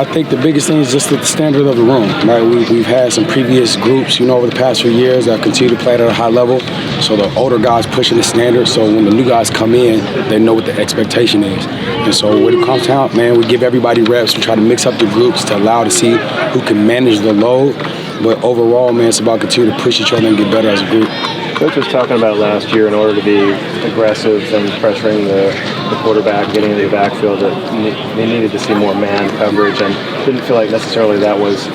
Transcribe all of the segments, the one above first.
I think the biggest thing is just the standard of the room, right? We've had some previous groups, over the past few years that continue to play at a high level. So the older guys pushing the standard. So when the new guys come in, they know what the expectation is. And so when it comes out, man, we give everybody reps. We try to mix up the groups to allow to see who can manage the load. But overall, man, it's about continuing to push each other and get better as a group. Coach was talking about last year in order to be aggressive and pressuring the quarterback, getting into the backfield, that they needed to see more man coverage, and didn't feel like necessarily that was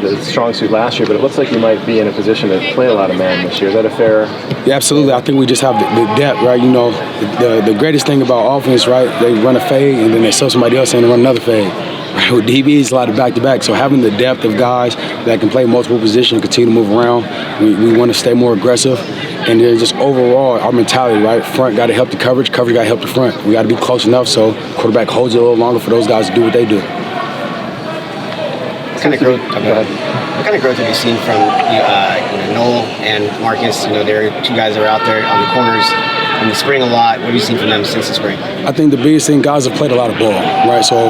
the strong suit last year, but it looks like you might be in a position to play a lot of man this year. Is that a fair? Yeah, absolutely. I think we just have the depth, right? The greatest thing about offense, right, they run a fade and then they sub somebody else in and run another fade. Right? With DBs, a lot of back-to-back. So having the depth of guys that can play multiple positions, continue to move around, we want to stay more aggressive. And then just overall, our mentality, right? Front got to help the coverage got to help the front. We got to be close enough so quarterback holds it a little longer for those guys to do what they do. What kind of growth have you seen from Noel and Marcus? They're two guys that are out there on the corners in the spring a lot. What have you seen from them since the spring? I think the biggest thing, guys have played a lot of ball, right? So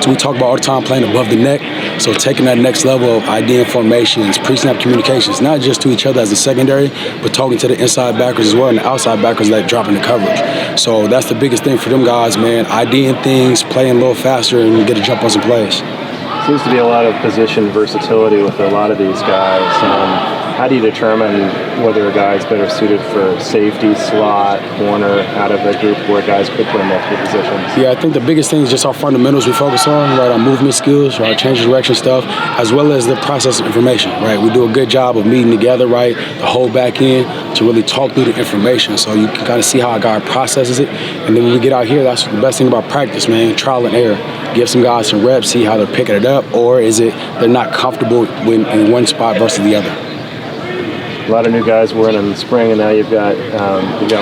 we talk about all the time playing above the neck. So taking that next level of ID and formations, pre-snap communications, not just to each other as a secondary, but talking to the inside backers as well and the outside backers that drop in the coverage. So that's the biggest thing for them guys, man. IDing things, playing a little faster, and get a jump on some plays. Seems to be a lot of position versatility with a lot of these guys. How do you determine whether a guy's better suited for safety, slot, corner, out of a group where guys could play multiple positions? Yeah, I think the biggest thing is just our fundamentals we focus on, right? Our movement skills, our change of direction stuff, as well as the process of information, right? We do a good job of meeting together, right? The whole back end to really talk through the information so you can kind of see how a guy processes it. And then when we get out here, that's the best thing about practice, man, trial and error. Give some guys some reps, see how they're picking it up, or is it they're not comfortable in one spot versus the other. A lot of new guys were in the spring, and now you've got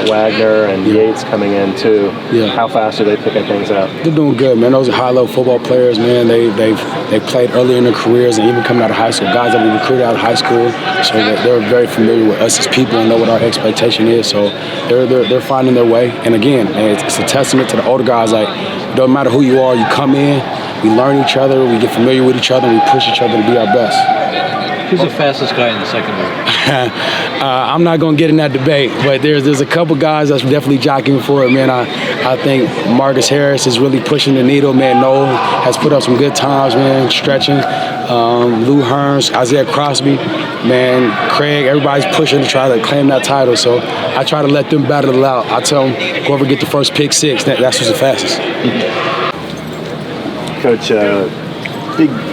Wagner and Yates coming in too. Yeah. How fast are they picking things up? They're doing good, man. Those are high-level football players, man. They've played early in their careers and even coming out of high school. Guys that we recruited out of high school, so they're very familiar with us as people and know what our expectation is. So they're finding their way. And again, man, it's a testament to the older guys. Like, it doesn't matter who you are, you come in, we learn each other, we get familiar with each other, and we push each other to be our best. Who's the fastest guy in the secondary? I'm not going to get in that debate, but there's a couple guys that's definitely jockeying for it, man. I think Marcus Harris is really pushing the needle, man. Noel has put up some good times, man, stretching. Lou Hearns, Isaiah Crosby, man, Craig, everybody's pushing to try to claim that title. So I try to let them battle it out. I tell them, whoever get the first pick six, that's who's the fastest. Coach,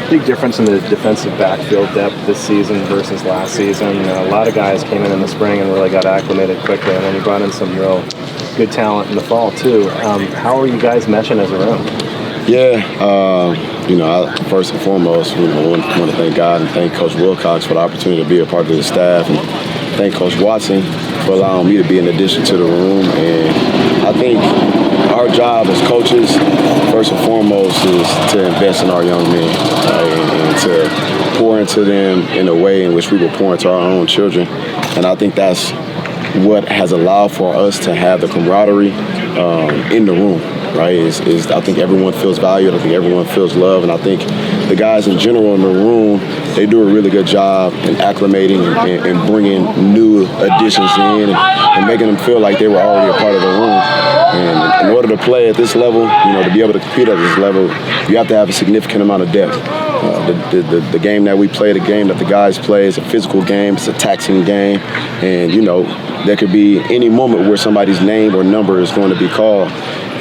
big difference in the defensive backfield depth this season versus last season. A lot of guys came in the spring and really got acclimated quickly, and then you brought in some real good talent in the fall too. How are you guys meshing as a room? Yeah, I, first and foremost, want to thank God and thank Coach Wilcox for the opportunity to be a part of the staff, and thank Coach Watson for allowing me to be an addition to the room. And I think our job as coaches, first and foremost, is to invest in our young men, right? and to pour into them in a way in which we will pour into our own children. And I think that's what has allowed for us to have the camaraderie in the room, right? I think everyone feels valued. I think everyone feels love. And I think the guys in general in the room, they do a really good job in acclimating and bringing new additions in and making them feel like they were already a part of the room. And in order to play at this level, to be able to compete at this level, you have to have a significant amount of depth. The game that we play, the game that the guys play, is a physical game. It's a taxing game. And, there could be any moment where somebody's name or number is going to be called.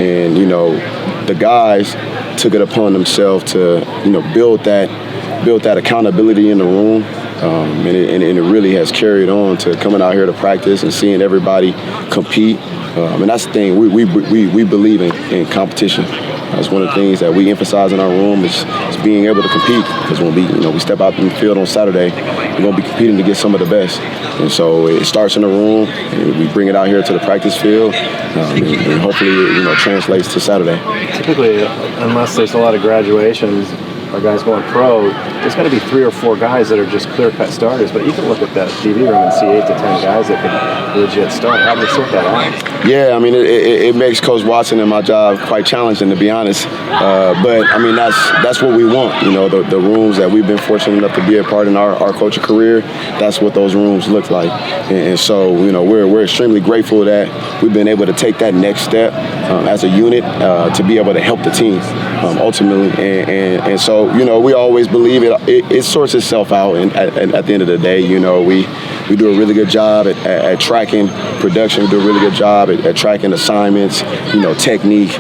And, the guys took it upon themselves to, build that accountability in the room. And it really has carried on to coming out here to practice and seeing everybody compete. And that's the thing, we believe in competition. That's one of the things that we emphasize in our room is being able to compete. Because when we step out in the field on Saturday, we're going to be competing to get some of the best. And so it starts in the room, and we bring it out here to the practice field, and hopefully it translates to Saturday. Typically, unless there's a lot of graduations, are guys going pro, there's got to be 3 or 4 guys that are just clear-cut starters. But you can look at that DB room and see 8 to 10 guys that could legit start. How do they sort that out? Yeah, I mean, it makes Coach Watson and my job quite challenging, to be honest. But I mean, that's what we want. You know, the rooms that we've been fortunate enough to be a part in our coaching career. That's what those rooms look like. And so, you know, we're extremely grateful that we've been able to take that next step as a unit to be able to help the team ultimately. And so, you know, we always believe it sorts itself out. And at the end of the day, you know, we do a really good job at tracking production. We do a really good job at tracking assignments, you know, technique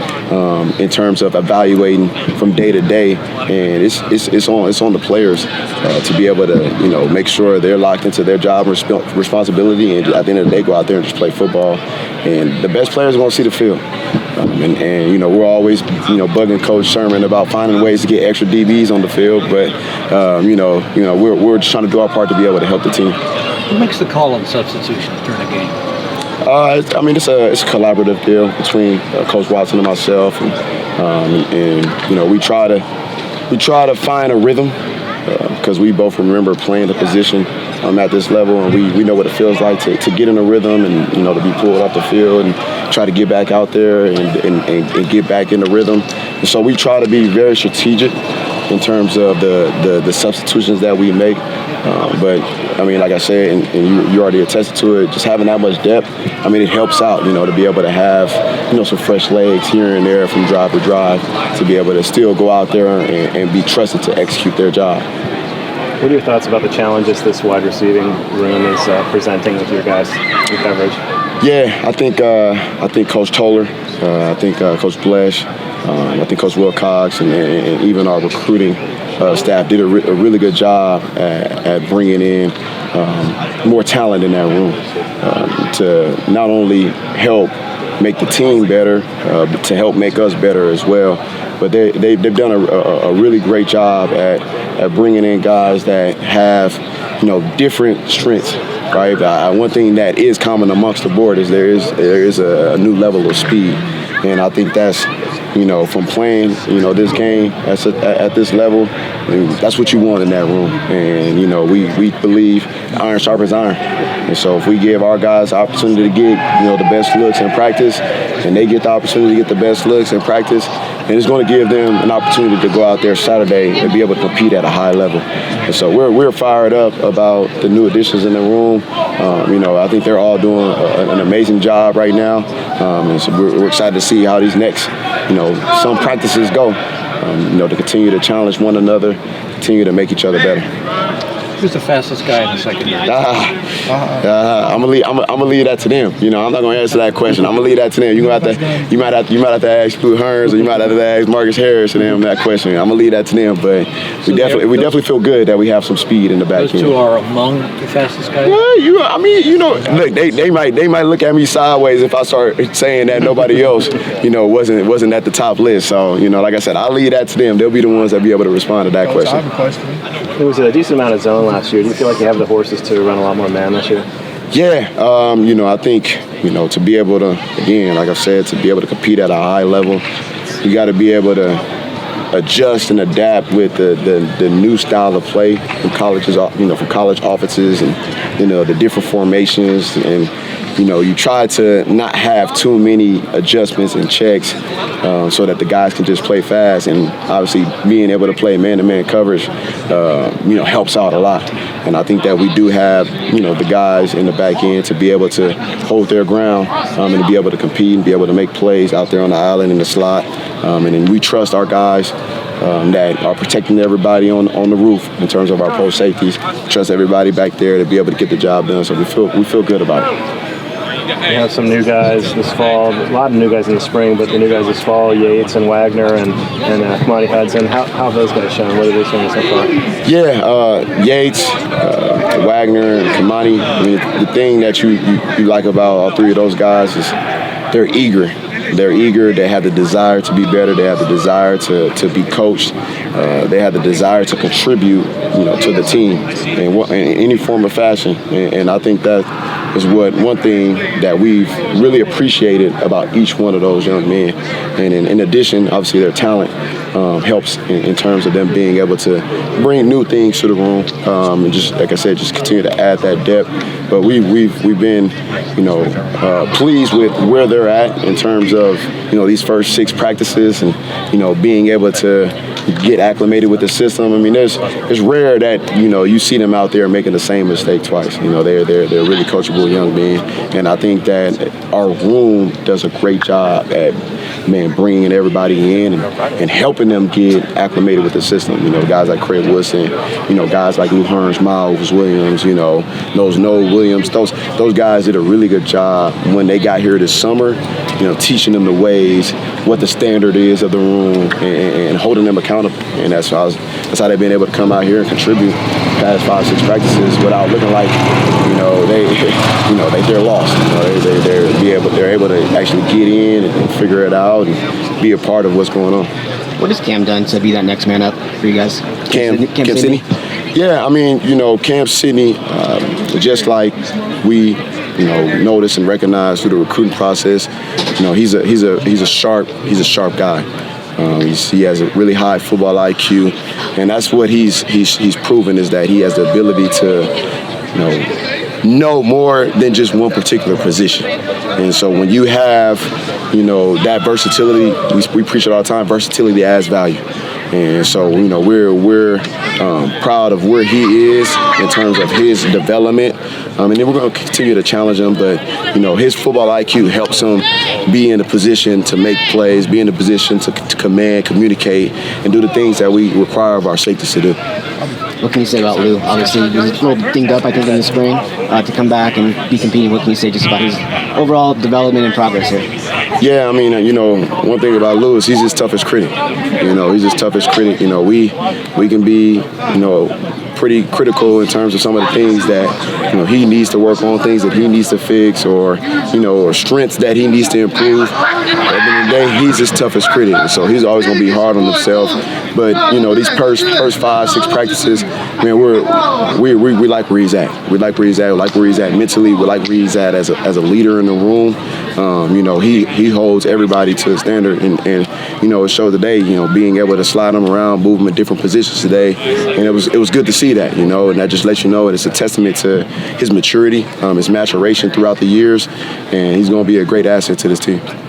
in terms of evaluating from day to day. And it's on the players to be able to, you know, make sure they're locked into their job responsibility, and at the end of the day, go out there and just play football. And the best players are going to see the field. And you know, we're always, you know, bugging Coach Sherman about finding ways to get extra DBs on the field, but you know, we're just trying to do our part to be able to help the team. Who makes the call on substitution during a game? I mean, it's a collaborative deal between Coach Watson and myself, and you know, we try to find a rhythm because we both remember playing the position at this level, and we know what it feels like to get in a rhythm and, you know, to be pulled off the field and try to get back out there and get back in the rhythm. And so we try to be very strategic in terms of the substitutions that we make. But I mean, like I said, and you already attested to it, just having that much depth, I mean, it helps out, you know, to be able to have, you know, some fresh legs here and there from drive to drive to be able to still go out there and be trusted to execute their job. What are your thoughts about the challenges this wide receiving room is presenting with your guys in coverage? Yeah, I think Coach Toller, I think Coach Blesh, I think Coach Wilcox, and even our recruiting staff did a really good job at bringing in more talent in that room to not only help make the team better, but to help make us better as well. But they've done a really great job at bringing in guys that have, you know, different strengths. Right. One thing that is common amongst the board is there is a new level of speed, and I think that's, you know, from playing, you know, this game at this level, I mean, that's what you want in that room. And, you know, we believe iron sharpens iron. And so if we give our guys the opportunity to get, you know, the best looks in practice, and they get the opportunity to get the best looks in practice, and it's going to give them an opportunity to go out there Saturday and be able to compete at a high level. And so we're fired up about the new additions in the room. You know, I think they're all doing an amazing job right now. And so we're excited to see how these next, you know, some practices go. You know, to continue to challenge one another, continue to make each other better. Who's the fastest guy in the secondary? I'm gonna leave that to them. You know, I'm not gonna answer that question. I'm gonna leave that to them. You might have to ask Blue Hearns, or you might have to ask Marcus Harris and them that question. I'm gonna leave that to them. But we definitely feel good that we have some speed in the back end. Those two are among the fastest guys. Yeah, I mean, you know, look, they might look at me sideways if I start saying that nobody else, you know, wasn't at the top list. So, you know, like I said, I'll leave that to them. They'll be the ones that be able to respond to that question. I have a question. There was a decent amount of zone last year. Do you feel like you have the horses to run a lot more man this year? Yeah, you know, I think, you know, to be able to, again, like I've said, to be able to compete at a high level, you got to be able to adjust and adapt with the new style of play from colleges, you know, from college offenses and, you know, the different formations. And, you know, you try to not have too many adjustments and checks so that the guys can just play fast. And obviously being able to play man-to-man coverage, you know, helps out a lot. And I think that we do have, you know, the guys in the back end to be able to hold their ground and to be able to compete and be able to make plays out there on the island in the slot. And then we trust our guys that are protecting everybody on the roof in terms of our pro safeties. Trust everybody back there to be able to get the job done. So we feel good about it. We have some new guys this fall, a lot of new guys in the spring, but the new guys this fall, Yates and Wagner and Kamani Hudson. How have those guys shown? What are they showing so far? Yeah, Yates, Wagner, and Kamani. I mean, the thing that you like about all three of those guys is they're eager. They're eager. They have the desire to be better. They have the desire to be coached. They have the desire to contribute, you know, to the team in any form or fashion. And I think that is one thing that we've really appreciated about each one of those young men. And in addition, obviously their talent helps in terms of them being able to bring new things to the room, and just like I said, just continue to add that depth. But we've been, pleased with where they're at in terms of, these first 6 practices and, being able to get acclimated with the system. I mean, it's rare that, you see them out there making the same mistake twice. They're really coachable young men, and I think that our room does a great job at, bringing everybody in and helping them get acclimated with the system. Guys like Craig Woodson, guys like Lou Hearns, Miles Williams, those Noah Williams, those guys did a really good job when they got here this summer, teaching them the ways, what the standard is of the room, and holding them accountable. And that's how they've been able to come out here and contribute past 5-6 practices without looking like, they're lost. They're able to actually get in and figure it out and be a part of what's going on. What has Cam done to be that next man up for you guys? Cam Sidney? Yeah, I mean, Cam Sidney, just like we, notice and recognize through the recruiting process, he's a sharp guy. He has a really high football IQ, and that's what he's proven, is that he has the ability to, know more than just one particular position. And so when you have, that versatility, we preach it all the time, versatility adds value. And so, we're proud of where he is in terms of his development. And then we're going to continue to challenge him. But, his football IQ helps him be in a position to make plays, be in a position to command, communicate, and do the things that we require of our safeties to do. What can you say about Lou? Obviously, he was a little dinged up, I think, in the spring. To come back and be competing, what can you say just about his overall development and progress here? Yeah, I mean, one thing about Lou is he's his toughest critic. He's his toughest critic. We can be, pretty critical in terms of some of the things that, he needs to work on, things that he needs to fix, or strengths that he needs to improve. At the end of the day, he's his toughest critic. So he's always going to be hard on himself. But, these first 5-6 practices, man, we like where he's at. We like where he's at. We like where he's at mentally. We like where he's at as a leader in the room. He holds everybody to a standard, and it showed today, being able to slide him around, move him in different positions today, and it was good to see that, and that just lets you know it's a testament to his maturity, his maturation throughout the years, and he's going to be a great asset to this team.